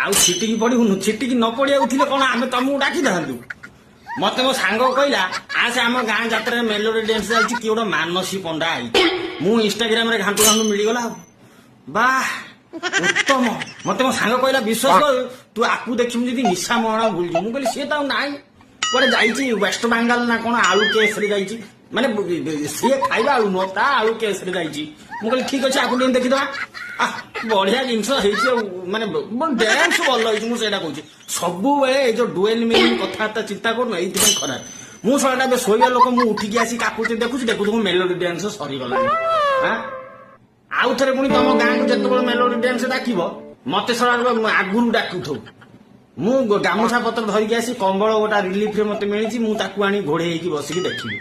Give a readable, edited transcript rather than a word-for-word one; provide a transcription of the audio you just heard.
ଆଉ ଛିଟିକି ପଡିବୁନୁ, ଛିଟିକି ନ ପଡିବାକୁ ଥିଲେ କଣ ଆମେ ତମକୁ ଡାକିଥାନ୍ତୁ। ମତେ ମୋ ସାଙ୍ଗ କହିଲା ଆସେ ଆମ ଗାଁ ଯାତ୍ରାରେ ମେଲୋଡି ଡ୍ୟାନ୍ସ ଚାଲିଛି, କିଏ ଗୋଟେ ମାନସୀ ପଣ୍ଡା ଆଇଛି। ମୁଁ ଇନଷ୍ଟାଗ୍ରାମରେ ଘାଣ୍ଟୁ ଘାଣ୍ଟୁ ମିଳିଗଲା ଆଉ ବାଃ ଉତ୍ତମ। ମତେ ମୋ ସାଙ୍ଗ କହିଲା ବିଶ୍ୱାସ କର ତୁ ଆକୁ ଦେଖିବୁ ଯଦି ନିଶା ମହଣା ଭୁଲିଯିବୁ। ମୁଁ କହିଲି ସିଏ ତ ଆଉ ନାହିଁ, କୁଆଡେ ଯାଇଛି ୱେଷ୍ଟ ବେଙ୍ଗାଲ ନା କଣ ଆଳୁ କେସରେ ଯାଇଛି, ମାନେ ସିଏ ଖାଇବା ଆଳୁ ନୁହଁ ତା ଆଳୁ କେସରେ ଯାଇଛି। ମୁଁ କହିଲି ଠିକ ଅଛି ଆକୁ ଟିକେ ଦେଖିଦବା। ବଢିଆ ଜିନିଷ ହେଇଛି ଆଉ, ମାନେ ଡ୍ୟାନ୍ସ ଭଲ ହେଇଛି। ମୁଁ ସେଇଟା କହୁଛି ସବୁବେଳେ ଏଇ ଯୋଉ ଡୁଏଲ ମିନିଂ କଥାବାର୍ତ୍ତା ଚିନ୍ତା କରୁନ, ଏଇଥିପାଇଁ ଖରାପ। ମୁଁ ଶଳାଟା ଏବେ ଶୋଇବା ଲୋକ, ମୁଁ ଉଠିକି ଆସି କାକୁତି ଦେଖୁଛି ମେଲୋଡି ଡ୍ୟାନ୍ସ ସରିଗଲାଣି। ଆଉ ଥରେ ପୁଣି ତମ ଗାଁକୁ ଯେତେବେଳେ ମେଲୋଡି ଡ୍ୟାନ୍ସ ଡାକିବ ମତେ ଶଳା ଆଗରୁ ଡାକୁଥିବୁ। ମୁଁ ଗାମୁଛା ପତ୍ର ଧରିକି ଆସି କମ୍ବଳ ଗୋଟା ରିଲିଫରେ ମତେ ମିଳିଛି, ମୁଁ ତାକୁ ଆଣି ଘୋଡେଇ ହେଇକି ବସିକି ଦେଖିବି।